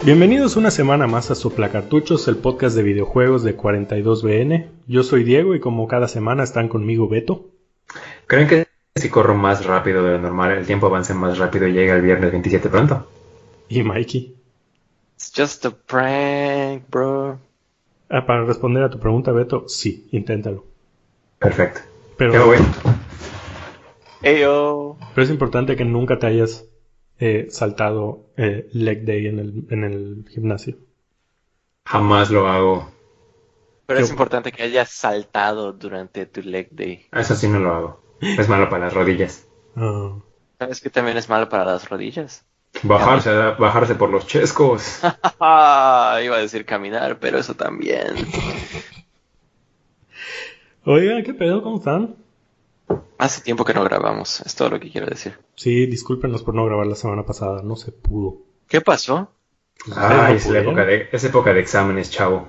Bienvenidos una semana más a Soplacartuchos, el podcast de videojuegos de 42BN. Yo soy Diego y como cada semana están conmigo Beto. ¿Creen que si corro más rápido de lo normal, el tiempo avance más rápido y llega el viernes 27 pronto? Y Mikey. It's just a prank, bro. Para responder a tu pregunta, Beto, sí, inténtalo. Perfecto. Pero, Ya me voy. Eyo. pero es importante que nunca te hayas saltado leg day en el gimnasio. Jamás lo hago. Pero es Yo- importante que hayas saltado durante tu leg day. Eso sí no lo hago. Es malo para las rodillas. Ah, ¿Sabes que también es malo para las rodillas? Bajarse por los chescos. Iba a decir caminar, pero eso también. Oiga, ¿qué pedo? ¿Cómo están? Hace tiempo que no grabamos, es todo lo que quiero decir. Sí, discúlpenos por no grabar la semana pasada, no se pudo. ¿Qué pasó? Ay, ¿Ustedes no pudieron? es época de exámenes, chavo.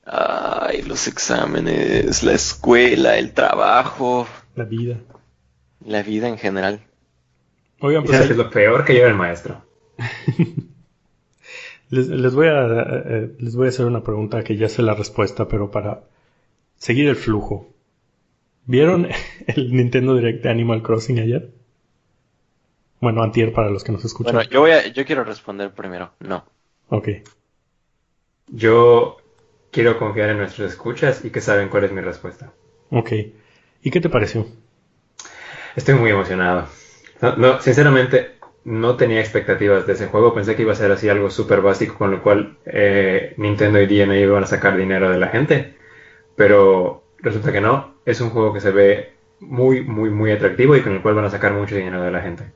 Ay, los exámenes, la escuela, el trabajo, La vida. la vida en general. Oigan, ¿Y pues sabes qué es lo peor? Que yo era el maestro. les voy a hacer una pregunta que ya sé la respuesta, pero para seguir el flujo. ¿Vieron el Nintendo Direct de Animal Crossing ayer? Bueno, antier para los que nos escuchan. Bueno, yo quiero responder primero. No. Ok. Yo quiero confiar en nuestros escuchas y que saben cuál es mi respuesta. Ok. ¿Y qué te pareció? Estoy muy emocionado. Sinceramente, no tenía expectativas de ese juego. Pensé que iba a ser así algo súper básico, con lo cual Nintendo y DNA iban a sacar dinero de la gente. Pero resulta que no. Es un juego que se ve muy, muy, muy atractivo y con el cual van a sacar mucho dinero de la gente.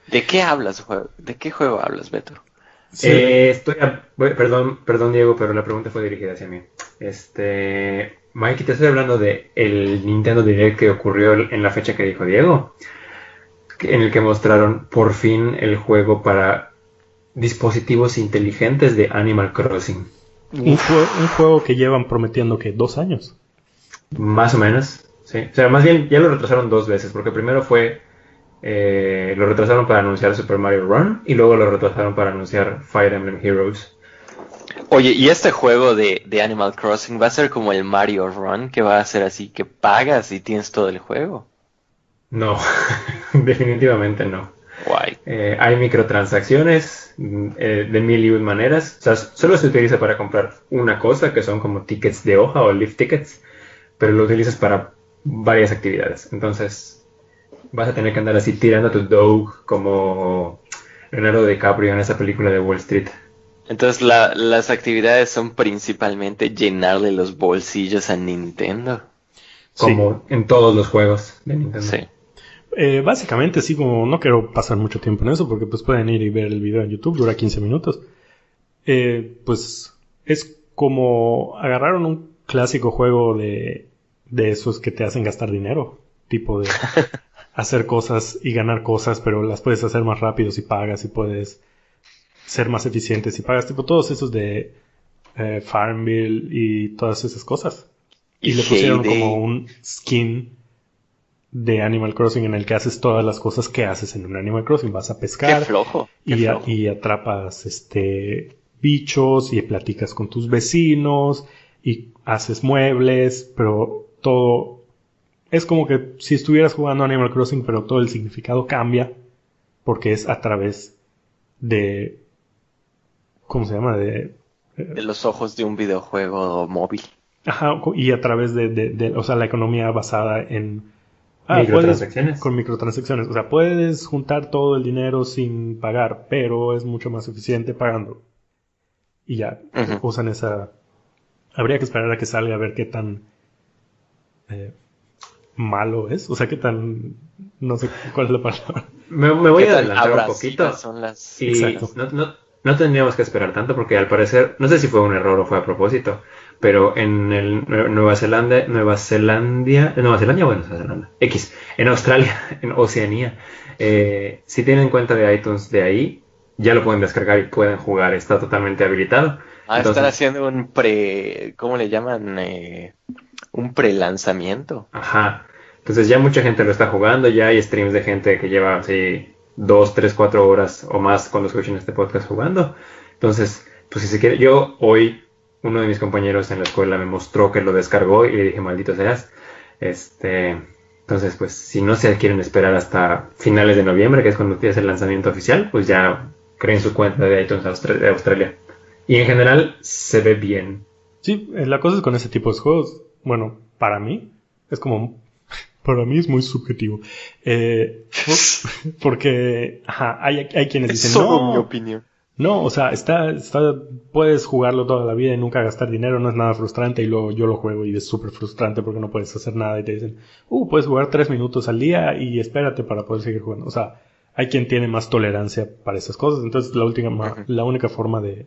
¿De qué hablas, ¿De qué juego hablas, Beto? Sí. Perdón, Diego, pero la pregunta fue dirigida hacia mí. Mikey, te estoy hablando de el Nintendo Direct que ocurrió en la fecha que dijo Diego, en el que mostraron por fin el juego para dispositivos inteligentes de Animal Crossing. Un juego que llevan prometiendo que 2 años. Más o menos, sí. O sea, más bien ya lo retrasaron 2 veces, porque primero fue... lo retrasaron para anunciar Super Mario Run y luego lo retrasaron para anunciar Fire Emblem Heroes. Oye, ¿y este juego de Animal Crossing va a ser como el Mario Run, que va a ser así que pagas y tienes todo el juego? No, definitivamente no. Guay. Hay microtransacciones de mil y un maneras. O sea, solo se utiliza para comprar una cosa, que son como tickets de hoja o lift tickets, pero lo utilizas para varias actividades. Entonces, vas a tener que andar así tirando tu dough como Leonardo DiCaprio en esa película de Wall Street. Entonces las actividades son principalmente llenarle los bolsillos a Nintendo. Como en todos los juegos de Nintendo. Sí. Básicamente, sí, como no quiero pasar mucho tiempo en eso, porque pues pueden ir y ver el video en YouTube, dura 15 minutos. Pues es como agarraron un clásico juego de esos que te hacen gastar dinero, tipo de hacer cosas y ganar cosas, pero las puedes hacer más rápido si pagas y puedes ser más eficiente si pagas, tipo todos esos de Farmville y todas esas cosas. Y le pusieron Hay Day. como un skin de Animal Crossing en el que haces todas las cosas que haces en un Animal Crossing. Vas a Qué pescar flojo. Qué y, flojo. y atrapas bichos y platicas con tus vecinos y haces muebles, pero todo es como que si estuvieras jugando Animal Crossing, pero todo el significado cambia porque es a través de... ¿Cómo se llama? De los ojos de un videojuego móvil. Ajá, y a través o sea, la economía basada en... Microtransacciones. Con microtransacciones. O sea, puedes juntar todo el dinero sin pagar, pero es mucho más eficiente pagando. Y ya, Ujú. usan esa... Habría que esperar a que salga a ver qué tan malo es. O sea, qué tan... No sé cuál es la palabra. Me voy ¿Qué a tan adelantar un abrasivas poquito. son las... Y Exacto. no tendríamos que esperar tanto porque al parecer, no sé si fue un error o fue a propósito, pero en Nueva Zelanda, en Australia, en Oceanía, si tienen cuenta de iTunes de ahí, ya lo pueden descargar y pueden jugar, está totalmente habilitado. están haciendo un ¿cómo le llaman? Un pre-lanzamiento. Ajá. Entonces ya mucha gente lo está jugando, ya hay streams de gente que lleva así 2, 3, 4 horas o más cuando escuchen este podcast jugando. Entonces, pues si se quiere, yo hoy, uno de mis compañeros en la escuela me mostró que lo descargó y le dije, maldito seas. Entonces, pues si no se quieren esperar hasta finales de noviembre, que es cuando empieza el lanzamiento oficial, pues ya creen su cuenta de iTunes de Australia. Y en general se ve bien. Sí, la cosa es con ese tipo de juegos, bueno, para mí, es como... Para mí es muy subjetivo. Porque hay quienes dicen, solo no, mi opinión. No, o sea, puedes jugarlo toda la vida y nunca gastar dinero, no es nada frustrante, y luego yo lo juego y es súper frustrante porque no puedes hacer nada y te dicen, puedes jugar 3 minutos al día y espérate para poder seguir jugando. O sea, hay quien tiene más tolerancia para esas cosas, entonces la única forma de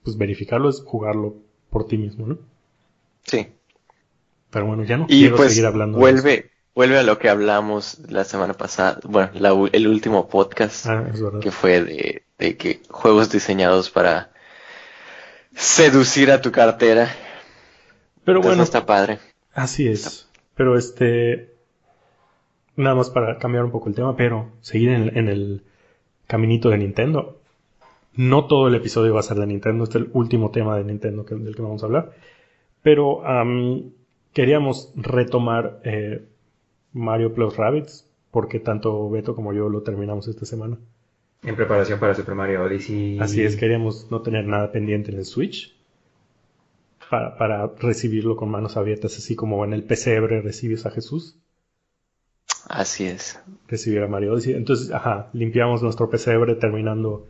pues, verificarlo es jugarlo por ti mismo, ¿no? Sí. Pero bueno, ya no Y quiero pues seguir hablando de eso. vuelve a lo que hablamos la semana pasada, bueno, el último podcast, Es verdad. que fue de que juegos diseñados para seducir a tu cartera. Pero Entonces bueno, no está padre. así es. Pero nada más para cambiar un poco el tema, pero seguir en el caminito de Nintendo. No todo el episodio va a ser de Nintendo, este es el último tema de Nintendo del que vamos a hablar. Pero queríamos retomar Mario Plus Rabbids, porque tanto Beto como yo lo terminamos esta semana. En preparación para Super Mario Odyssey. Así es, queríamos no tener nada pendiente en el Switch para recibirlo con manos abiertas, así como en el pesebre recibes a Jesús. Así es. Recibir a Mario Odyssey. Entonces, limpiamos nuestro pesebre terminando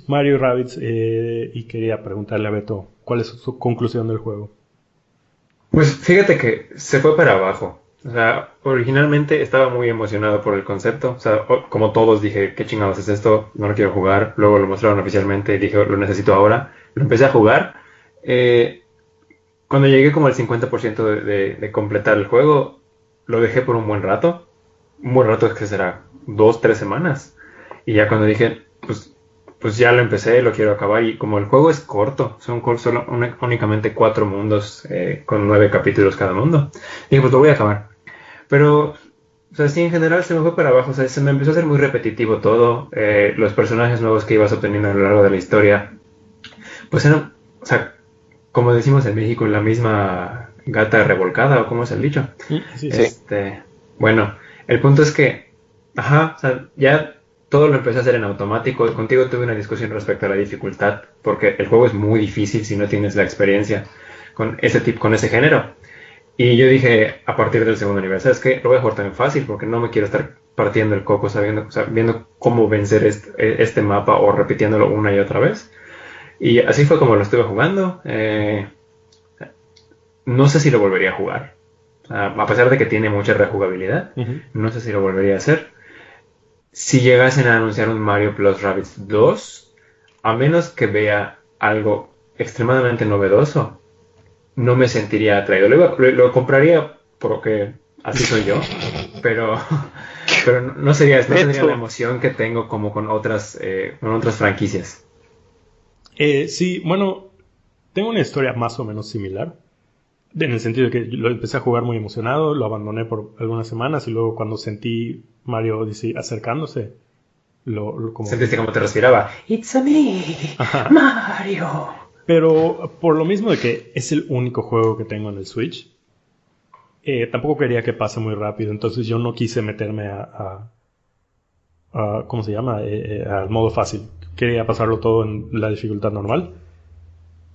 Mario Rabbids y quería preguntarle a Beto cuál es su conclusión del juego. Pues fíjate que se fue para abajo. O sea, originalmente estaba muy emocionado por el concepto. O sea, como todos dije, ¿qué chingados es esto? No lo quiero jugar. Luego lo mostraron oficialmente y dije, lo necesito ahora. Lo empecé a jugar. Cuando llegué como al 50% de completar el juego, lo dejé por un buen rato. Un buen rato es que será 2, 3 semanas. Y ya cuando dije, pues ya lo empecé, lo quiero acabar. Y como el juego es corto, son únicamente 4 mundos con 9 capítulos cada mundo, dije, pues lo voy a acabar. Pero, o sea, sí, en general se me fue para abajo. O sea, se me empezó a hacer muy repetitivo todo. Los personajes nuevos que ibas obteniendo a lo largo de la historia, pues eran, o sea, como decimos en México, la misma gata revolcada, o como es el dicho. Sí. Bueno, el punto es que, o sea, ya todo lo empecé a hacer en automático. Contigo tuve una discusión respecto a la dificultad, porque el juego es muy difícil si no tienes la experiencia con ese género. Y yo dije, a partir del segundo nivel, ¿sabes qué? Lo voy a jugar también fácil, porque no me quiero estar partiendo el coco viendo cómo vencer este mapa o repitiéndolo una y otra vez. Y así fue como lo estuve jugando. No sé si lo volvería a jugar. A pesar de que tiene mucha rejugabilidad, no sé si lo volvería a hacer. Si llegasen a anunciar un Mario Plus Rabbids 2, a menos que vea algo extremadamente novedoso, no me sentiría atraído. Lo compraría porque así soy yo, pero no tendría la emoción que tengo como con otras franquicias. Sí, bueno, tengo una historia más o menos similar. En el sentido de que lo empecé a jugar muy emocionado, lo abandoné por algunas semanas y luego cuando sentí Mario Odyssey acercándose, como... Sentiste como te respiraba. It's a me, Mario. Pero por lo mismo de que es el único juego que tengo en el Switch, tampoco quería que pase muy rápido, entonces yo no quise meterme a ¿cómo se llama? Al modo fácil. Quería pasarlo todo en la dificultad normal,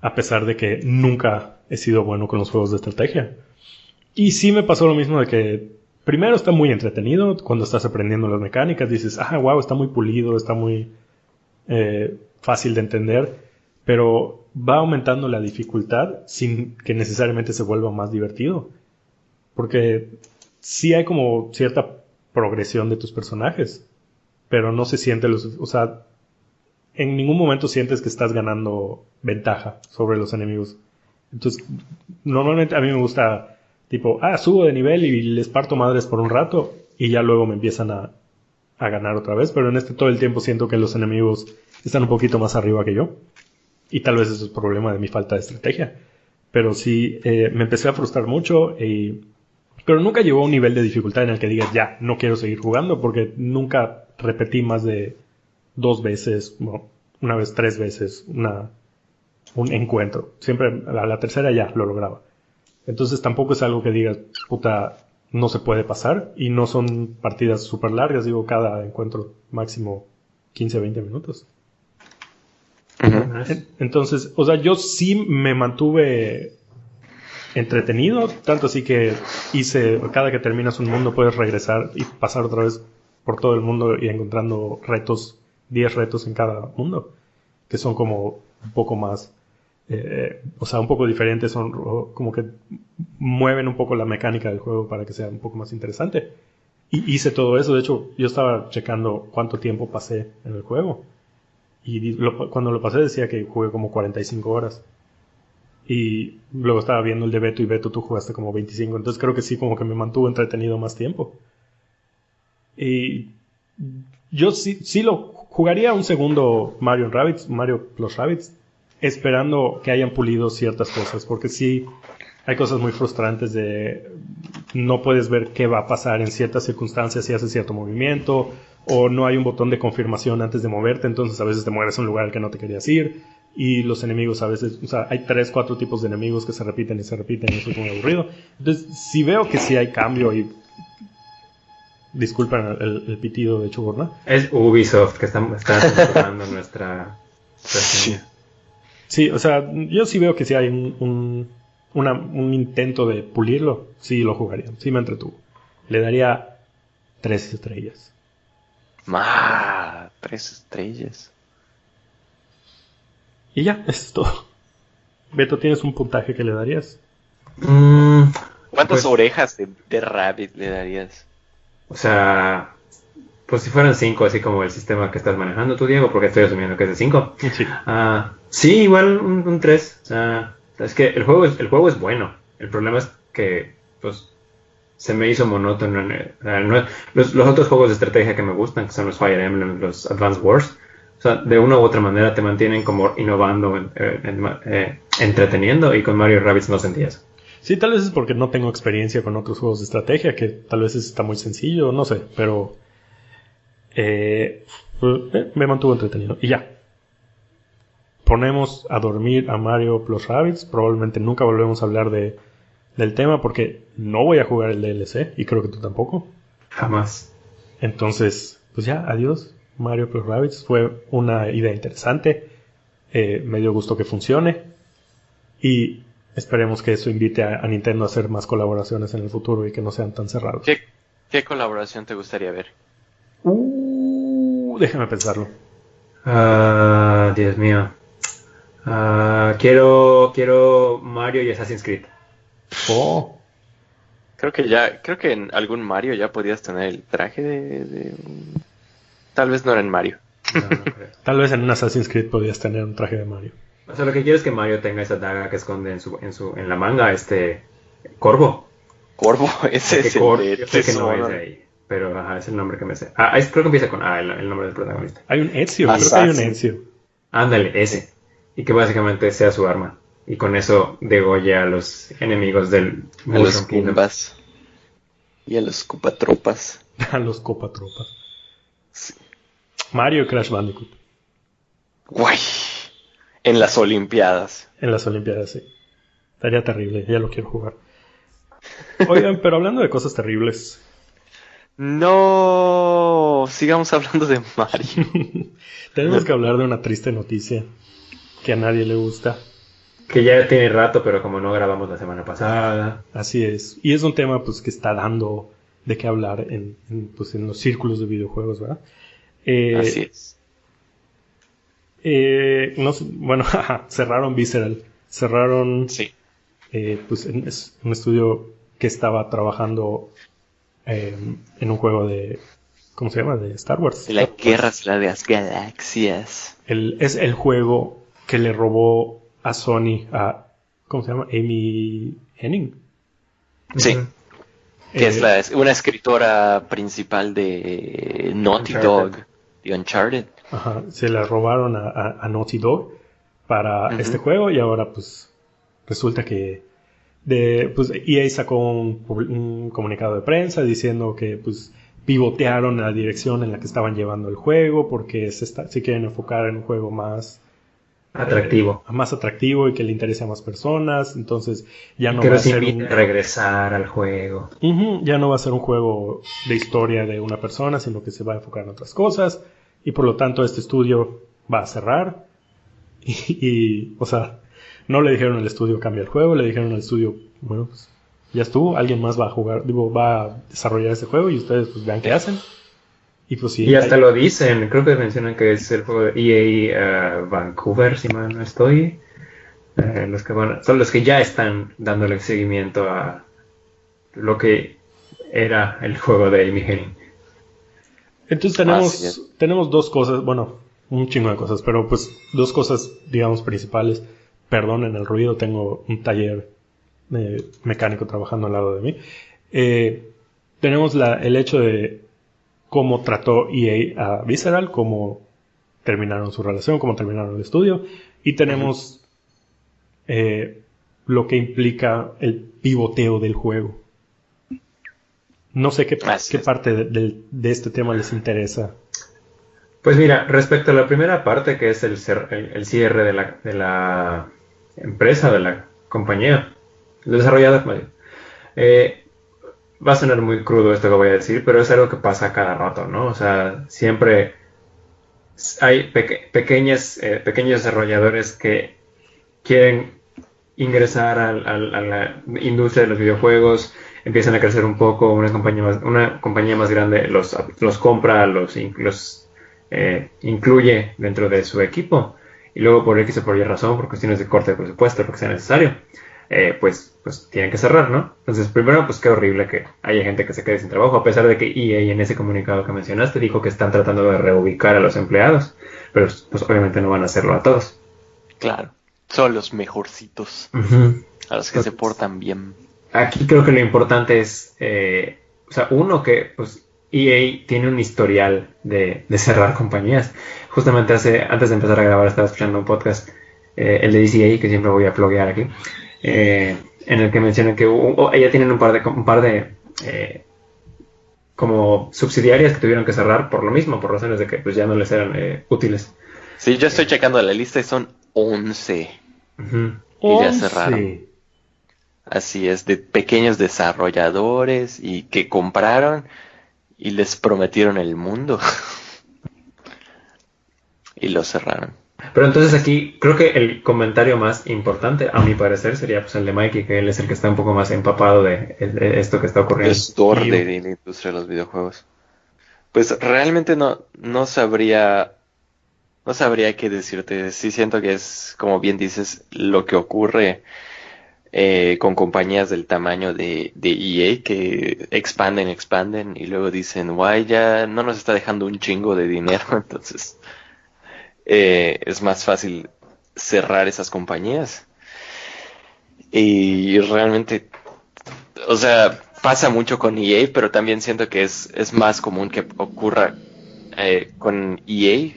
a pesar de que nunca he sido bueno con los juegos de estrategia. Y sí me pasó lo mismo de que primero está muy entretenido cuando estás aprendiendo las mecánicas, dices, wow, está muy pulido, está muy fácil de entender, pero va aumentando la dificultad sin que necesariamente se vuelva más divertido. Porque sí hay como cierta progresión de tus personajes, pero no se siente o sea, en ningún momento sientes que estás ganando ventaja sobre los enemigos. Entonces, normalmente a mí me gusta, tipo, subo de nivel y les parto madres por un rato y ya luego me empiezan a ganar otra vez, pero en todo el tiempo siento que los enemigos están un poquito más arriba que yo. Y tal vez eso es problema de mi falta de estrategia. Pero sí, me empecé a frustrar mucho, pero nunca llegó a un nivel de dificultad en el que digas, ya, no quiero seguir jugando, porque nunca repetí más de 2 veces, bueno, una vez, 3 veces un encuentro. Siempre a la tercera ya lo lograba. Entonces tampoco es algo que digas, puta, no se puede pasar. Y no son partidas súper largas, digo, cada encuentro máximo 15, 20 minutos. Entonces, o sea, yo sí me mantuve entretenido, tanto así que cada que terminas un mundo puedes regresar y pasar otra vez por todo el mundo y encontrando 10 retos en cada mundo, que son como un poco más, o sea, un poco diferentes, son como que mueven un poco la mecánica del juego para que sea un poco más interesante. Y hice todo eso, de hecho, yo estaba checando cuánto tiempo pasé en el juego. Y cuando lo pasé decía que jugué como 45 horas. Y luego estaba viendo el de Beto y Beto tú jugaste como 25. Entonces creo que sí, como que me mantuvo entretenido más tiempo. Y yo sí lo jugaría un segundo Mario Plus Rabbids, esperando que hayan pulido ciertas cosas. Porque sí hay cosas muy frustrantes de no puedes ver qué va a pasar en ciertas circunstancias si haces cierto movimiento. O no hay un botón de confirmación antes de moverte, entonces a veces te mueres en un lugar al que no te querías ir. Y los enemigos a veces, o sea, hay 3, 4 tipos de enemigos que se repiten y eso es muy aburrido. Entonces, si veo que sí hay cambio y... Disculpen el pitido de Chuburna. Es Ubisoft que está censurando nuestra... Sí, o sea, yo sí veo que sí hay un intento de pulirlo. Sí lo jugaría, sí me entretuvo. Le daría 3 estrellas. 3 estrellas. Y ya, eso es todo. Beto, ¿tienes un puntaje que le darías? ¿Cuántas orejas de Rabbit le darías? O sea, pues si fueran 5, así como el sistema que estás manejando tú, Diego, porque estoy asumiendo que es de 5. Sí. Sí, igual un 3. O sea, es que el juego es bueno. El problema es que, pues, se me hizo monótono. Los otros juegos de estrategia que me gustan, que son los Fire Emblem, los Advance Wars, o sea, de una u otra manera te mantienen como innovando, entreteniendo, y con Mario Rabbids no sentí eso. Sí, tal vez es porque no tengo experiencia con otros juegos de estrategia, que tal vez está muy sencillo, no sé, pero me mantuvo entretenido. Y ya. Ponemos a dormir a Mario Plus Rabbids. Probablemente nunca volvemos a hablar del tema porque no voy a jugar el DLC y creo que tú tampoco. Jamás. Entonces, pues ya, adiós. Mario Plus Rabbids fue una idea interesante. Me dio gusto que funcione. Y esperemos que eso invite a Nintendo a hacer más colaboraciones en el futuro y que no sean tan cerrados. ¿Qué colaboración te gustaría ver? Déjame pensarlo. Dios mío. Quiero Mario y Assassin's Creed. Creo que en algún Mario ya podías tener el traje de... Tal vez no era en Mario. No creo. Tal vez en un Assassin's Creed podías tener un traje de Mario. O sea, lo que quiero es que Mario tenga esa daga que esconde en la manga, Corvo. Corvo, ese es Yo el sé que no es de ahí, pero es el nombre que me sé. Creo que empieza con A, el nombre del protagonista. Hay un Ezio, creo que hay un Ezio. Ándale, ese. Y que básicamente sea su arma. Y con eso degolla a los enemigos del Mushroom Kingdom. Y a los Copatropas. A los Copatropas. Sí. Mario y Crash Bandicoot. Guay. En las Olimpiadas. En las Olimpiadas, sí. Estaría terrible, ya lo quiero jugar. Oigan, pero hablando de cosas terribles. No, sigamos hablando de Mario. Tenemos que hablar de una triste noticia que a nadie le gusta. Que ya tiene rato, pero como no grabamos la semana pasada. Así es. Y es un tema pues que está dando de qué hablar en los círculos de videojuegos, ¿verdad? Así es. No sé, bueno, cerraron Visceral. Cerraron... Sí. Pues es un estudio que estaba trabajando en un juego de... ¿Cómo se llama? De Star Wars. De la guerra de las galaxias. Es el juego que le robó a Sony a... ¿Cómo se llama? Amy Hennig. Sí. Que es una escritora principal de Naughty Dog, de Uncharted. Ajá, se la robaron a Naughty Dog para este juego y ahora pues resulta que EA sacó un comunicado de prensa diciendo que pues pivotearon la dirección en la que estaban llevando el juego porque se quieren enfocar en un juego más atractivo y que le interese a más personas. Entonces ya no que va a los ser invite a regresar al juego. ya no va a ser un juego de historia de una persona, sino que se va a enfocar en otras cosas, y por lo tanto este estudio va a cerrar. O sea, no le dijeron al estudio cambia el juego, le dijeron al estudio, bueno, pues ya estuvo, alguien más va a jugar, va a desarrollar ese juego y ustedes pues vean qué hacen. Y pues sí. Y hasta lo dicen, creo que mencionan que es el juego de EA Vancouver, si mal no estoy. Son los que ya están dándole seguimiento a lo que era el juego de Amy Hennig. Entonces tenemos dos cosas, bueno, un chingo de cosas, pero pues dos cosas, digamos, principales. Perdonen el ruido, tengo un taller mecánico trabajando al lado de mí. Tenemos el hecho de cómo trató EA a Visceral, cómo terminaron su relación, cómo terminaron el estudio, y tenemos lo que implica el pivoteo del juego. No sé qué parte de este tema les interesa. Pues mira, respecto a la primera parte, que es el cierre de la empresa, de la compañía, el desarrollador, va a sonar muy crudo esto que voy a decir, pero es algo que pasa cada rato, ¿no? O sea, siempre hay pequeños desarrolladores que quieren ingresar a la industria de los videojuegos, empiezan a crecer un poco, una compañía más grande los compra, los incluye dentro de su equipo, y luego por X o por Y razón, por cuestiones de corte de presupuesto, lo que sea necesario, pues tienen que cerrar, ¿no? Entonces, primero, pues qué horrible que haya gente que se quede sin trabajo, a pesar de que EA en ese comunicado que mencionaste dijo que están tratando de reubicar a los empleados, pero pues obviamente no van a hacerlo a todos. Claro, son los mejorcitos, a los que se portan bien. Aquí creo que lo importante es, o sea, uno, que pues EA tiene un historial de cerrar compañías. Justamente antes de empezar a grabar estaba escuchando un podcast, el de DCA, que siempre voy a pluguear aquí, en el que mencionan que ella tienen un par de como subsidiarias que tuvieron que cerrar por lo mismo, por razones de que pues ya no les eran útiles. Sí, yo estoy checando la lista y son 11. Y ya cerraron. Así es, de pequeños desarrolladores y que compraron y les prometieron el mundo. Y lo cerraron. Pero entonces aquí creo que el comentario más importante, a mi parecer, sería pues el de Mikey, que él es el que está un poco más empapado de esto que está ocurriendo. Gestor de la industria de los videojuegos. Pues realmente no sabría qué decirte. Sí siento que es, como bien dices, lo que ocurre con compañías del tamaño de EA, que expanden y luego dicen, guay, ya no nos está dejando un chingo de dinero, entonces es más fácil cerrar esas compañías. Y realmente, o sea, pasa mucho con EA, pero también siento que es más común que ocurra con EA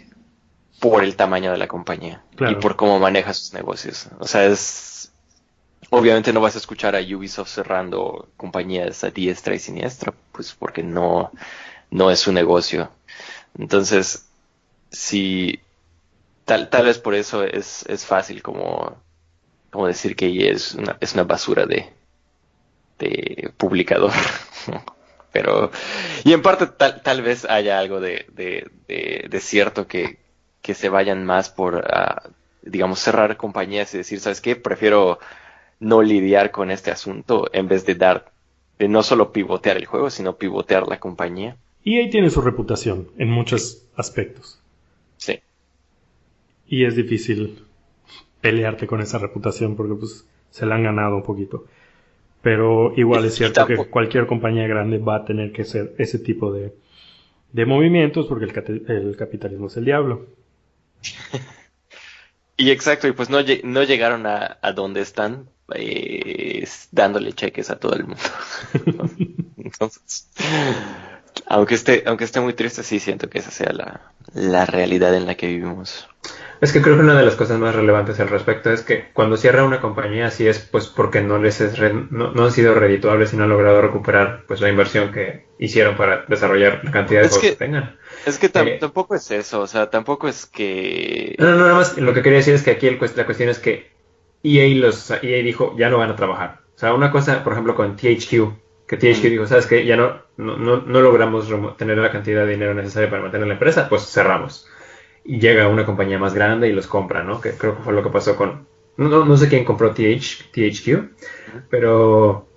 por el tamaño de la compañía. Claro. Y por cómo maneja sus negocios. O sea, obviamente no vas a escuchar a Ubisoft cerrando compañías a diestra y siniestra, pues porque no es su negocio. Entonces, sí, tal vez por eso es fácil como decir que EA es una basura de publicador. Pero, y en parte tal vez haya algo de cierto que se vayan más por, digamos, cerrar compañías y decir, ¿sabes qué? Prefiero no lidiar con este asunto en vez de no solo pivotear el juego, sino pivotear la compañía. Y ahí tiene su reputación en muchos aspectos. Sí. Y es difícil pelearte con esa reputación porque pues se la han ganado un poquito. Pero igual es cierto que cualquier compañía grande va a tener que hacer ese tipo de movimientos porque el capitalismo es el diablo. Y exacto, y pues no llegaron a donde están dándole cheques a todo el mundo. Entonces, aunque esté muy triste, sí siento que esa sea la realidad en la que vivimos. Es que creo que una de las cosas más relevantes al respecto es que cuando cierra una compañía así es pues porque no les es no han sido redituables y no han logrado recuperar pues la inversión que hicieron para desarrollar la cantidad de juegos que tengan. Es que tampoco es eso, o sea, tampoco es que... No, nada más lo que quería decir es que aquí la cuestión es que EA dijo ya no van a trabajar. O sea, una cosa, por ejemplo, con THQ, que THQ dijo, ¿sabes qué? Ya no logramos tener la cantidad de dinero necesaria para mantener la empresa, pues cerramos. Y llega una compañía más grande y los compra, ¿no? Que creo que fue lo que pasó con... No sé quién compró THQ, pero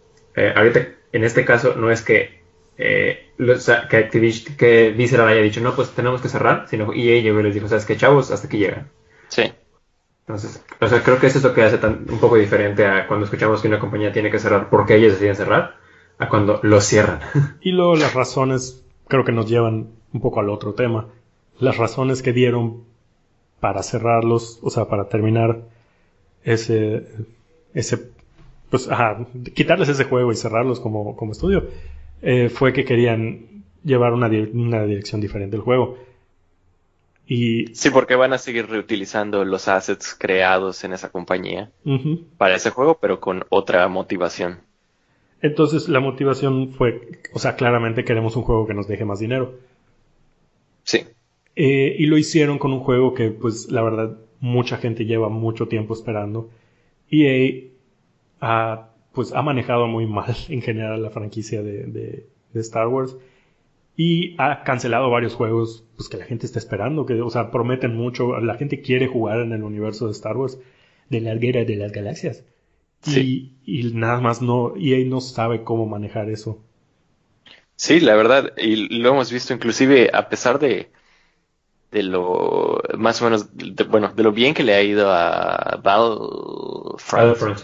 ahorita, en este caso, no es que que Visceral haya dicho, no, pues tenemos que cerrar, sino EA llegó y les dijo, ¿sabes qué, chavos? Hasta aquí llegan. Sí. Entonces, o sea, creo que eso es lo que hace un poco diferente a cuando escuchamos que una compañía tiene que cerrar porque ellos deciden cerrar, a cuando lo cierran. Y luego las razones creo que nos llevan un poco al otro tema. Las razones que dieron para cerrarlos, o sea, para terminar ese pues, quitarles ese juego y cerrarlos como estudio, fue que querían llevar una dirección diferente del juego. Y sí, porque van a seguir reutilizando los assets creados en esa compañía para ese juego, pero con otra motivación. Entonces la motivación fue, o sea, claramente queremos un juego que nos deje más dinero. Sí. Y lo hicieron con un juego que, pues, la verdad, mucha gente lleva mucho tiempo esperando. EA ha manejado muy mal en general la franquicia de Star Wars. Y ha cancelado varios juegos pues, que la gente está esperando. Que, o sea, prometen mucho. La gente quiere jugar en el universo de Star Wars, de la Guerra de las Galaxias. Sí. Y nada más EA no sabe cómo manejar eso. Sí, la verdad. Y lo hemos visto inclusive a pesar de lo más o menos, de lo bien que le ha ido a Battlefront.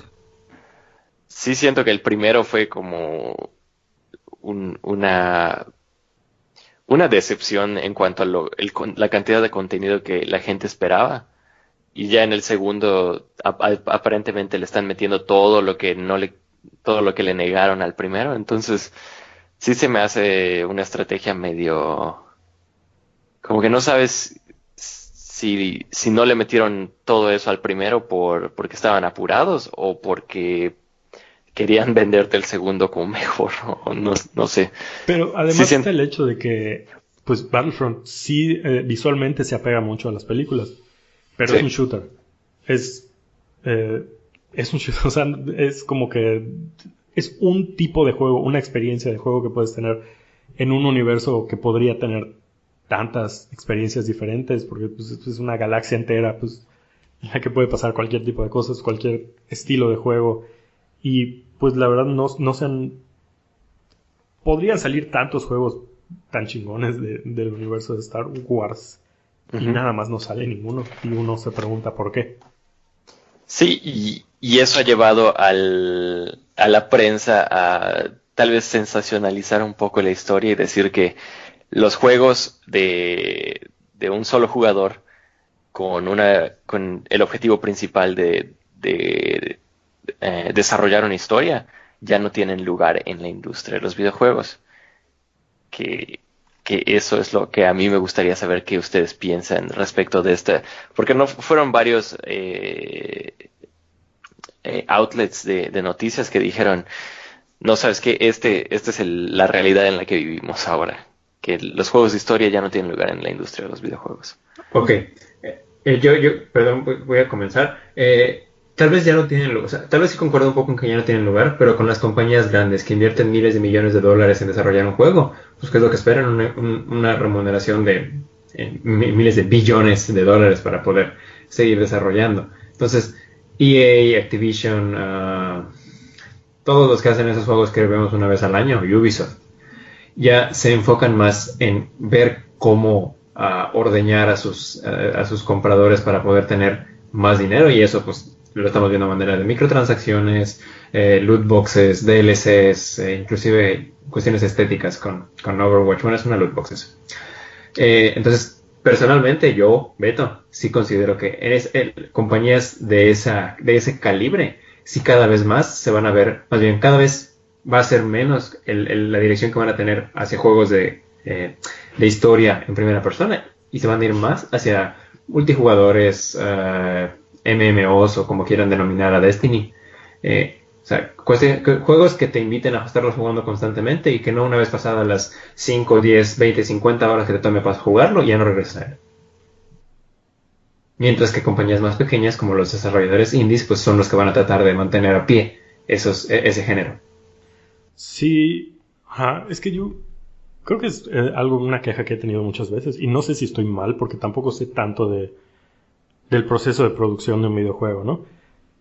Sí siento que el primero fue como una decepción en cuanto a la cantidad de contenido que la gente esperaba. Y ya en el segundo aparentemente le están metiendo todo lo que le negaron al primero. Entonces sí se me hace una estrategia medio... Como que no sabes si no le metieron todo eso al primero porque estaban apurados o porque querían venderte el segundo como mejor, o no sé. Pero además está el hecho de que pues Battlefront sí visualmente se apega mucho a las películas, pero sí. Es un shooter. Es un shooter, o sea, es como que es un tipo de juego, una experiencia de juego que puedes tener en un universo que podría tener tantas experiencias diferentes, porque pues, es una galaxia entera, pues, en la que puede pasar cualquier tipo de cosas, cualquier estilo de juego, y pues la verdad no podrían salir tantos juegos tan chingones del universo de Star Wars, y nada más no sale ninguno, y uno se pregunta por qué. Sí, y eso ha llevado a la prensa a tal vez sensacionalizar un poco la historia y decir que los juegos de un solo jugador con el objetivo principal de desarrollar una historia ya no tienen lugar en la industria de los videojuegos. Que eso es lo que a mí me gustaría saber qué ustedes piensan respecto de porque no fueron varios outlets de noticias que dijeron, no, sabes que este es la realidad en la que vivimos ahora, que los juegos de historia ya no tienen lugar en la industria de los videojuegos. Ok, perdón, voy a comenzar. Tal vez ya no tienen lugar, o sea, tal vez sí concuerdo un poco en que ya no tienen lugar, pero con las compañías grandes que invierten miles de millones de dólares en desarrollar un juego, pues ¿qué es lo que esperan? Una remuneración de miles de billones de dólares para poder seguir desarrollando. Entonces, EA, Activision, todos los que hacen esos juegos que vemos una vez al año, Ubisoft, ya se enfocan más en ver cómo ordeñar a sus compradores para poder tener más dinero, y eso pues lo estamos viendo de manera de microtransacciones, loot boxes, DLCs, inclusive cuestiones estéticas con Overwatch. Bueno, es una loot boxes. Entonces, personalmente yo, Beto, sí considero que compañías de ese calibre, sí cada vez más se van a ver, más bien cada vez va a ser menos la dirección que van a tener hacia juegos de historia en primera persona, y se van a ir más hacia multijugadores, MMOs o como quieran denominar a Destiny. O sea, juegos que te inviten a estarlos jugando constantemente y que no una vez pasadas las 5, 10, 20, 50 horas que te tome para jugarlo, ya no regresas a él. Mientras que compañías más pequeñas, como los desarrolladores indies, pues son los que van a tratar de mantener a pie ese género. Sí, es que yo creo que es una queja que he tenido muchas veces, y no sé si estoy mal, porque tampoco sé tanto del proceso de producción de un videojuego, ¿no?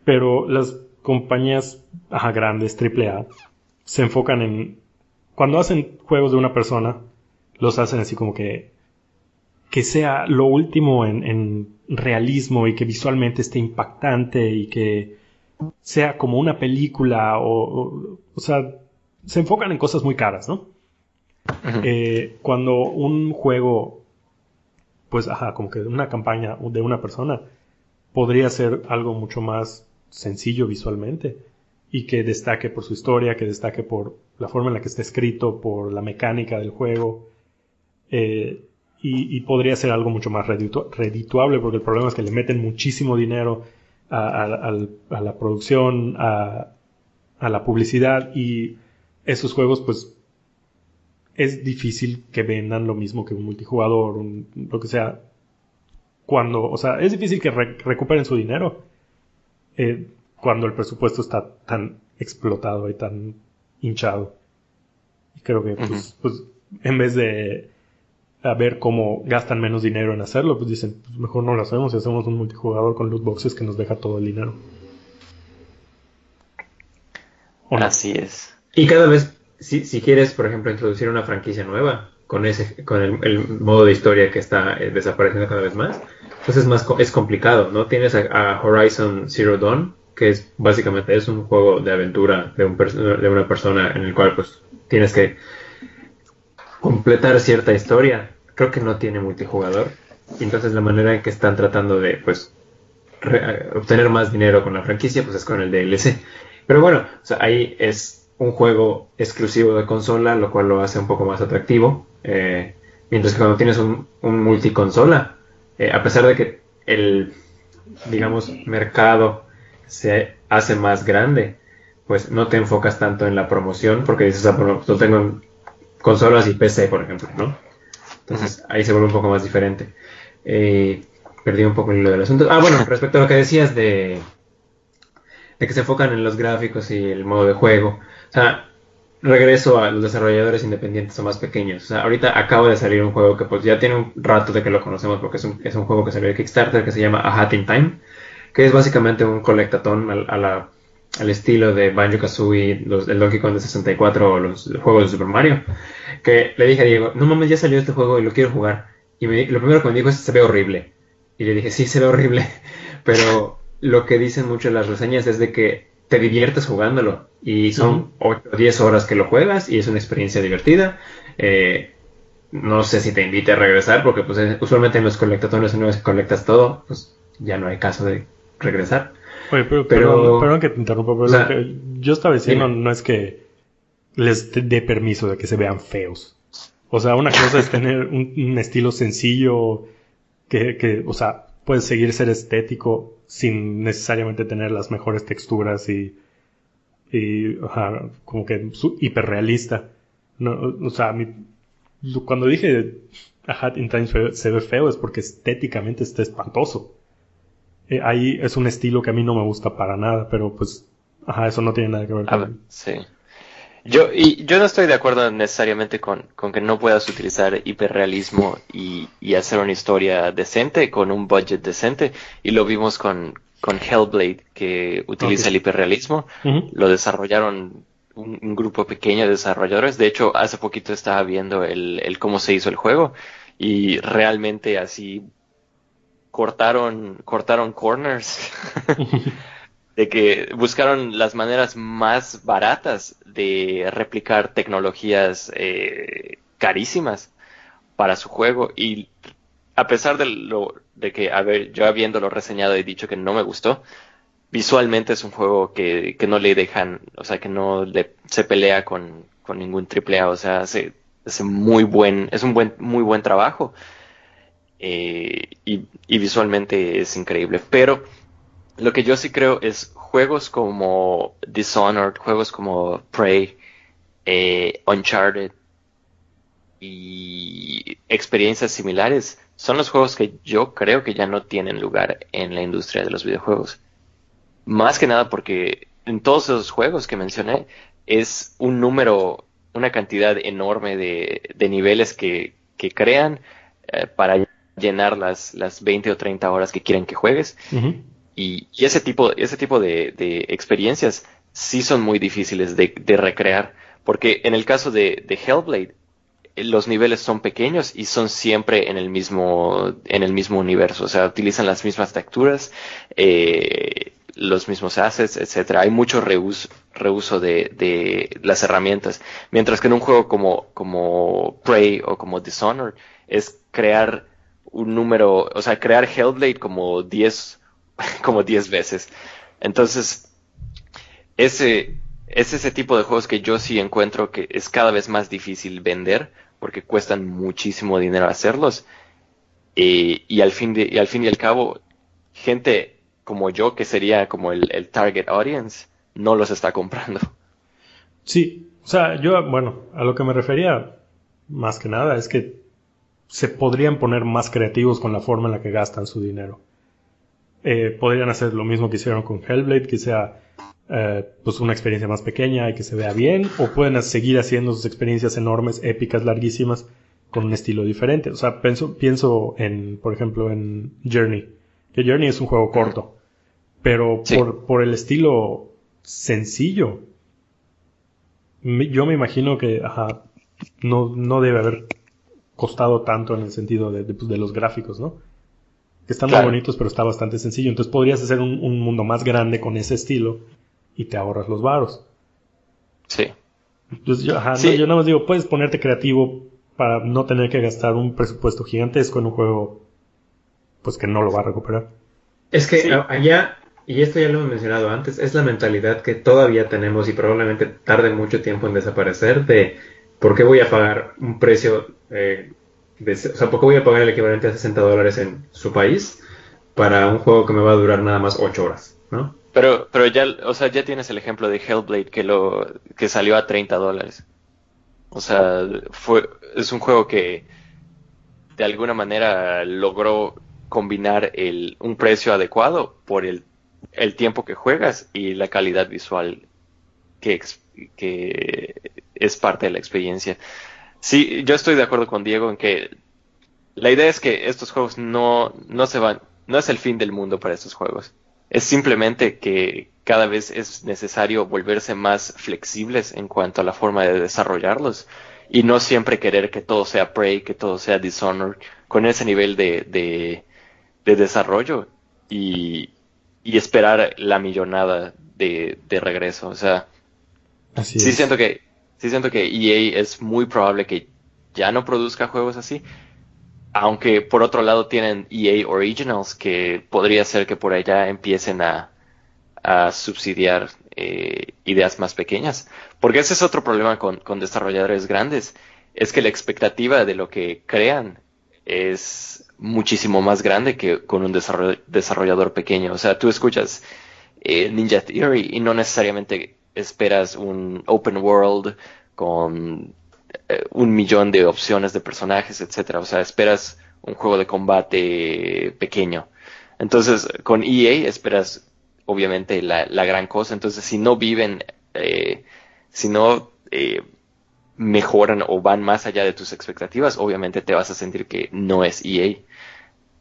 Pero las compañías grandes, AAA, se enfocan en... Cuando hacen juegos de una persona, los hacen así como que sea lo último en realismo y que visualmente esté impactante y que sea como una película o sea, se enfocan en cosas muy caras, ¿no? Uh-huh. Cuando un juego, pues, como que una campaña de una persona podría ser algo mucho más sencillo visualmente y que destaque por su historia, que destaque por la forma en la que está escrito, por la mecánica del juego, y podría ser algo mucho más redituable, porque el problema es que le meten muchísimo dinero a la producción, a la publicidad, y esos juegos pues es difícil que vendan lo mismo que un multijugador, lo que sea, o sea, es difícil que recuperen su dinero cuando el presupuesto está tan explotado y tan hinchado. Y creo que pues en vez de a ver cómo gastan menos dinero en hacerlo, pues dicen, pues mejor no lo hacemos y hacemos un multijugador con loot boxes que nos deja todo el dinero. ¿O no? Así es. Y cada vez, si quieres, por ejemplo, introducir una franquicia nueva con el modo de historia que está desapareciendo cada vez más, pues es complicado, ¿no? Tienes a Horizon Zero Dawn, que es básicamente es un juego de aventura de una persona en el cual pues tienes que completar cierta historia. Creo que no tiene multijugador. Y entonces la manera en que están tratando de pues obtener más dinero con la franquicia pues es con el DLC. Pero bueno, o sea, ahí es un juego exclusivo de consola, lo cual lo hace un poco más atractivo. Mientras que cuando tienes un multiconsola, a pesar de que el, digamos, mercado se hace más grande, pues no te enfocas tanto en la promoción, porque dices, yo tengo consolas y PC, por ejemplo, ¿no? Entonces ahí se vuelve un poco más diferente. Perdí un poco el hilo del asunto. Bueno, respecto a lo que decías de que se enfocan en los gráficos y el modo de juego. O sea, regreso a los desarrolladores independientes o más pequeños. O sea, ahorita acaba de salir un juego que pues ya tiene un rato de que lo conocemos porque es un juego que salió de Kickstarter que se llama A Hat in Time, que es básicamente un colectatón al estilo de Banjo-Kazooie, el Donkey Kong de 64 o los juegos de Super Mario. Que le dije a Diego, no mames, ya salió este juego y lo quiero jugar. Y lo primero que me dijo es, se ve horrible. Y le dije, sí, se ve horrible, pero lo que dicen mucho las reseñas es de que te diviertes jugándolo. Y son 8 o 10 horas que lo juegas y es una experiencia divertida. No sé si te invite a regresar, porque pues usualmente en los colectatones una vez que colectas todo, pues ya no hay caso de regresar. Oye, pero perdón que te interrumpa, pero lo que yo estaba diciendo no es que les dé permiso de que se vean feos. O sea, una cosa es tener un estilo sencillo que, o sea, puedes seguir ser estético sin necesariamente tener las mejores texturas y como que hiperrealista. No, o sea, cuando dije A Hat in Time se ve feo es porque estéticamente está espantoso. Ahí es un estilo que a mí no me gusta para nada, pero pues, eso no tiene nada que ver con... Sí. Yo no estoy de acuerdo necesariamente con que no puedas utilizar hiperrealismo y hacer una historia decente con un budget decente, y lo vimos con Hellblade, que utiliza el hiperrealismo. Lo desarrollaron un grupo pequeño de desarrolladores. De hecho, hace poquito estaba viendo el cómo se hizo el juego y realmente así cortaron corners de que buscaron las maneras más baratas de replicar tecnologías carísimas para su juego, y a pesar de que, a ver, yo habiéndolo reseñado he dicho que no me gustó, visualmente es un juego que no le dejan, o sea, que no se pelea con ningún AAA, o sea, es un muy buen trabajo. y visualmente es increíble. Pero lo que yo sí creo es juegos como Dishonored, juegos como Prey, Uncharted y experiencias similares son los juegos que yo creo que ya no tienen lugar en la industria de los videojuegos. Más que nada porque en todos esos juegos que mencioné es un número, una cantidad enorme de niveles que crean para llenar las 20 o 30 horas que quieren que juegues. Ujú. Y ese tipo de experiencias sí son muy difíciles de recrear. Porque en el caso de Hellblade, los niveles son pequeños y son siempre en el mismo universo. O sea, utilizan las mismas texturas, los mismos assets, etcétera. Hay mucho reuso de las herramientas. Mientras que en un juego como Prey o como Dishonored es crear un número, o sea, crear Hellblade como 10 veces. Entonces, es ese tipo de juegos que yo sí encuentro que es cada vez más difícil vender porque cuestan muchísimo dinero hacerlos. Y al fin y al cabo, gente como yo, que sería como el target audience, no los está comprando. Sí, o sea, yo, bueno, a lo que me refería más que nada es que se podrían poner más creativos con la forma en la que gastan su dinero. Podrían hacer lo mismo que hicieron con Hellblade, que sea pues una experiencia más pequeña y que se vea bien, o pueden seguir haciendo sus experiencias enormes, épicas, larguísimas, con un estilo diferente. O sea, pienso en, por ejemplo, en Journey, que Journey es un juego corto, pero Sí. por el estilo sencillo, yo me imagino que no debe haber costado tanto en el sentido pues, de los gráficos, ¿no? Que están muy Claro. bonitos, pero está bastante sencillo. Entonces podrías hacer un mundo más grande con ese estilo y te ahorras los varos. Sí. Entonces Sí. yo nada más digo, puedes ponerte creativo para no tener que gastar un presupuesto gigantesco en un juego pues que no lo va a recuperar. Es que Sí. allá, y esto ya lo hemos mencionado antes, es la mentalidad que todavía tenemos y probablemente tarde mucho tiempo en desaparecer de por qué voy a pagar un precio, o sea, por qué voy a pagar el equivalente a $60 en su país para un juego que me va a durar nada más 8 horas, ¿no? Pero ya, o sea, ya tienes el ejemplo de Hellblade que salió a $30. O sea, es un juego que de alguna manera logró combinar un precio adecuado por el tiempo que juegas y la calidad visual que es parte de la experiencia. Sí, yo estoy de acuerdo con Diego en que la idea es que estos juegos no se van, no es el fin del mundo para estos juegos. Es simplemente que cada vez es necesario volverse más flexibles en cuanto a la forma de desarrollarlos y no siempre querer que todo sea Prey, que todo sea Dishonored, con ese nivel de desarrollo y, y esperar la millonada de regreso. O sea, Así sí es. siento que, sí siento que EA es muy probable que ya no produzca juegos así, aunque por otro lado tienen EA Originals que podría ser que por allá empiecen a subsidiar ideas más pequeñas. Porque ese es otro problema con desarrolladores grandes, es que la expectativa de lo que crean es muchísimo más grande que con un desarrollador pequeño. O sea, tú escuchas Ninja Theory y no necesariamente esperas un open world con 1 millón de opciones de personajes, etcétera. O sea, esperas un juego de combate pequeño. Entonces, con EA esperas obviamente la gran cosa. Entonces, si no viven, si no mejoran o van más allá de tus expectativas, obviamente te vas a sentir que no es EA.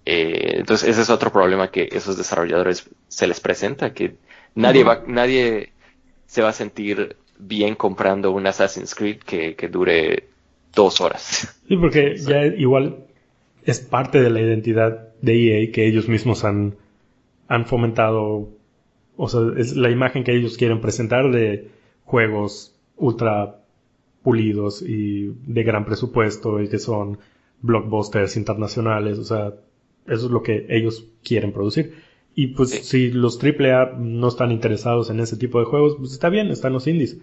Entonces, ese es otro problema que esos desarrolladores se les presenta, que nadie se va a sentir bien comprando un Assassin's Creed que dure 2 horas. Sí, porque O sea, ya igual es parte de la identidad de EA que ellos mismos han fomentado. O sea, es la imagen que ellos quieren presentar de juegos ultra pulidos y de gran presupuesto y que son blockbusters internacionales. O sea, eso es lo que ellos quieren producir. Y pues sí, si los AAA no están interesados en ese tipo de juegos, pues está bien, están los indies.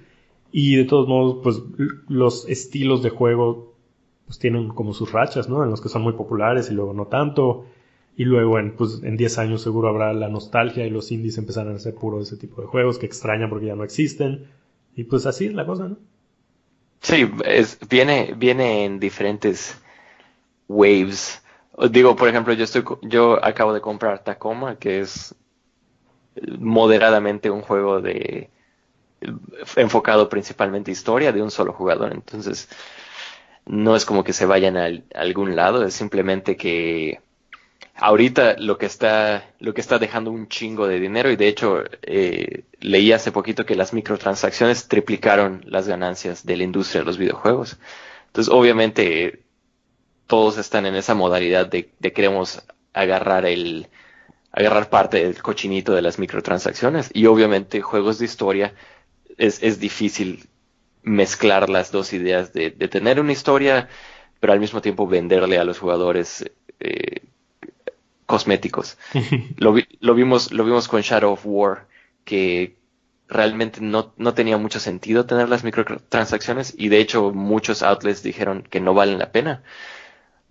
Y de todos modos, pues los estilos de juego pues tienen como sus rachas, ¿no? En los que son muy populares y luego no tanto. Y luego en 10 años seguro habrá la nostalgia y los indies empezarán a ser puro ese tipo de juegos que extrañan porque ya no existen. Y pues así es la cosa, ¿no? Sí, viene en diferentes waves. Digo, por ejemplo, yo acabo de comprar Tacoma, que es moderadamente un juego enfocado principalmente a historia de un solo jugador. Entonces, no es como que se vayan a algún lado, es simplemente que ahorita lo que está dejando un chingo de dinero, y de hecho leí hace poquito que las microtransacciones triplicaron las ganancias de la industria de los videojuegos. Entonces, obviamente, todos están en esa modalidad de queremos agarrar parte del cochinito de las microtransacciones. Y obviamente, juegos de historia es difícil mezclar las dos ideas de tener una historia, pero al mismo tiempo venderle a los jugadores cosméticos. Lo vimos con Shadow of War, que realmente no tenía mucho sentido tener las microtransacciones, y de hecho muchos outlets dijeron que no valen la pena.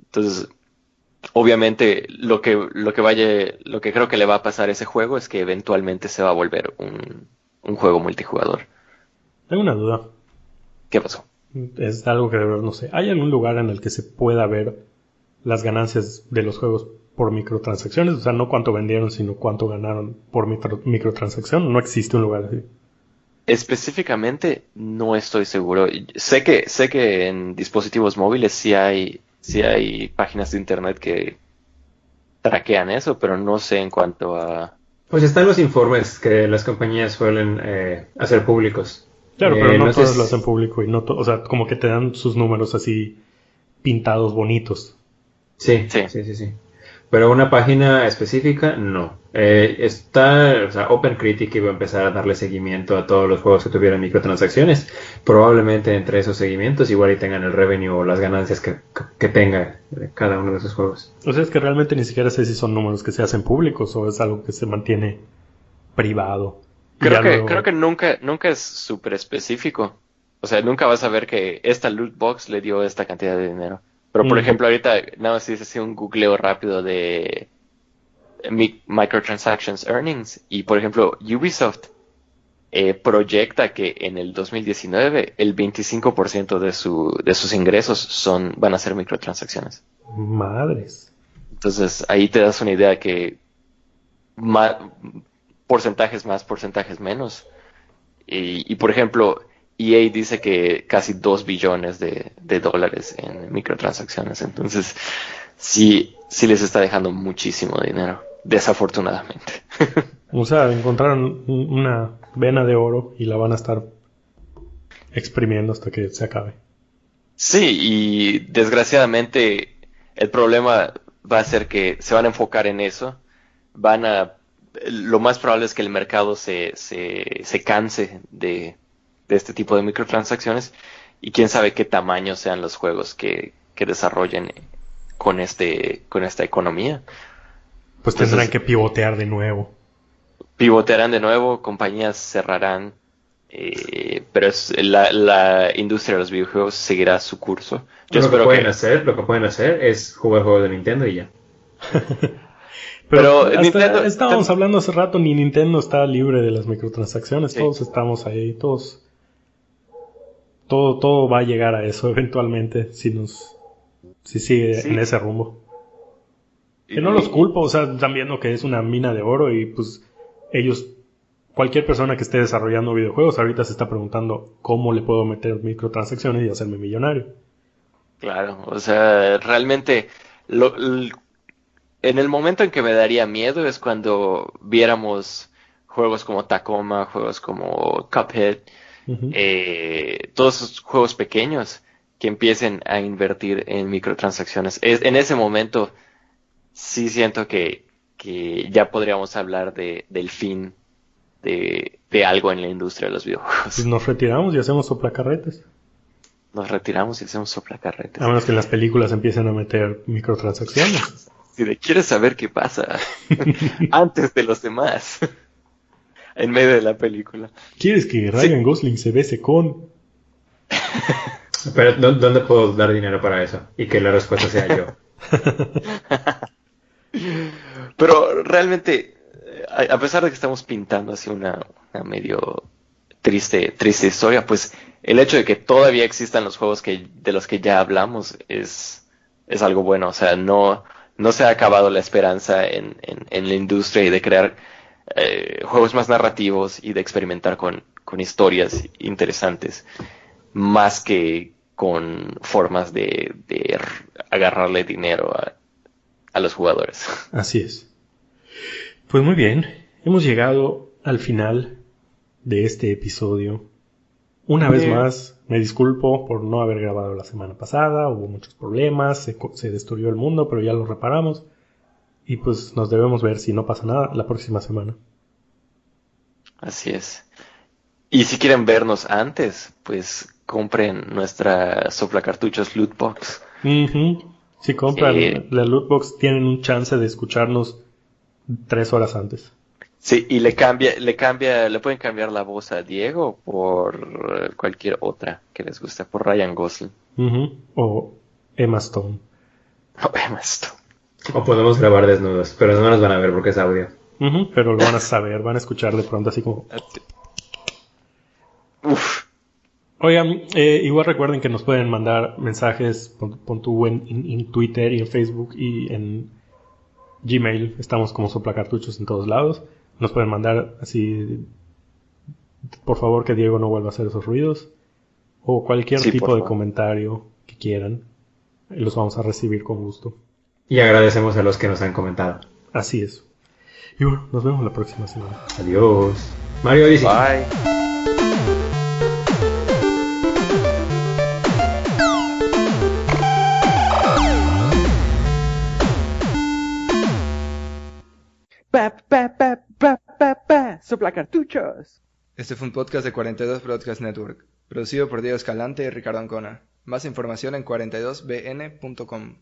Entonces, obviamente lo que creo que le va a pasar a ese juego es que eventualmente se va a volver un juego multijugador. Tengo una duda. ¿Qué pasó? Es algo que de verdad no sé. ¿Hay algún lugar en el que se pueda ver las ganancias de los juegos por microtransacciones? O sea, no cuánto vendieron, sino cuánto ganaron por microtransacción. No existe un lugar así. Específicamente no estoy seguro. Sé que en dispositivos móviles sí hay páginas de internet que traquean eso, pero no sé en cuanto a... Pues están los informes que las compañías suelen hacer públicos. Claro, pero no todos lo hacen público y o sea, como que te dan sus números así pintados bonitos. Sí. Pero una página específica, no. O sea, OpenCritic iba a empezar a darle seguimiento a todos los juegos que tuvieran microtransacciones. Probablemente entre esos seguimientos igual y tengan el revenue o las ganancias que tenga cada uno de esos juegos. O sea, es que realmente ni siquiera sé si son números que se hacen públicos o es algo que se mantiene privado. Creo que nunca es súper específico. O sea, nunca vas a ver que esta loot box le dio esta cantidad de dinero. Pero, por ejemplo, ahorita nada más hice así un googleo rápido de microtransactions earnings. Y, por ejemplo, Ubisoft proyecta que en el 2019 el 25% de sus ingresos van a ser microtransacciones. Madres. Entonces, ahí te das una idea que porcentajes más, porcentajes menos. Y por ejemplo, EA dice que casi 2 billones de dólares en microtransacciones. Entonces, sí les está dejando muchísimo dinero, desafortunadamente. O sea, encontraron una vena de oro y la van a estar exprimiendo hasta que se acabe. Sí, y desgraciadamente el problema va a ser que se van a enfocar en eso. Lo más probable es que el mercado se canse de este tipo de microtransacciones, y quién sabe qué tamaño sean los juegos que desarrollen con esta economía. Pues tendrán que pivotear de nuevo. Pivotearán de nuevo, compañías cerrarán, pero la industria de los videojuegos seguirá su curso. Lo que pueden hacer es jugar juegos de Nintendo y ya. Pero Nintendo, estábamos hablando hace rato, ni Nintendo está libre de las microtransacciones. Sí. Todos estamos ahí, todo va a llegar a eso eventualmente si sigue en ese rumbo. Que no los culpo, o sea, están viendo que es una mina de oro y pues cualquier persona que esté desarrollando videojuegos ahorita se está preguntando cómo le puedo meter microtransacciones y hacerme millonario. Claro, o sea, realmente en el momento en que me daría miedo es cuando viéramos juegos como Tacoma, juegos como Cuphead, todos esos juegos pequeños que empiecen a invertir en microtransacciones. En ese momento sí siento que ya podríamos hablar del fin de algo en la industria de los videojuegos. Pues nos retiramos y hacemos soplacarretes. A menos que en las películas empiecen a meter microtransacciones. Si quieres saber qué pasa antes de los demás, en medio de la película. ¿Quieres que Ryan Gosling se bese con...? Pero ¿dónde puedo dar dinero para eso? Y que la respuesta sea yo. Pero realmente, a pesar de que estamos pintando así una medio triste historia, pues el hecho de que todavía existan los juegos de los que ya hablamos es algo bueno. O sea, no se ha acabado la esperanza en la industria y de crear juegos más narrativos y de experimentar con historias interesantes, más que con formas de agarrarle dinero a los jugadores. Así es. Pues muy bien, hemos llegado al final de este episodio. Una vez más, me disculpo por no haber grabado la semana pasada, hubo muchos problemas, se destruyó el mundo, pero ya lo reparamos. Y pues nos debemos ver, si no pasa nada, la próxima semana. Así es. Y si quieren vernos antes, pues compren nuestra soplacartuchos Lootbox. Si compran la Lootbox, tienen un chance de escucharnos 3 horas antes. Sí, y le pueden cambiar la voz a Diego por cualquier otra que les guste, por Ryan Gosling. O Emma Stone. O podemos grabar desnudos, pero no nos van a ver porque es audio. Pero lo van a saber, van a escuchar de pronto así como... Uf. Oigan, igual recuerden que nos pueden mandar mensajes, pon tú en Twitter y en Facebook y en Gmail. Estamos como soplacartuchos en todos lados. Nos pueden mandar así, por favor que Diego no vuelva a hacer esos ruidos. O cualquier tipo de comentario que quieran. Los vamos a recibir con gusto. Y agradecemos a los que nos han comentado. Así es. Y bueno, nos vemos la próxima semana. Adiós. Mario Odyssey. Bye. Soplacartuchos. Este fue un podcast de 42 Broadcast Network, producido por Diego Escalante y Ricardo Ancona. Más información en 42bn.com.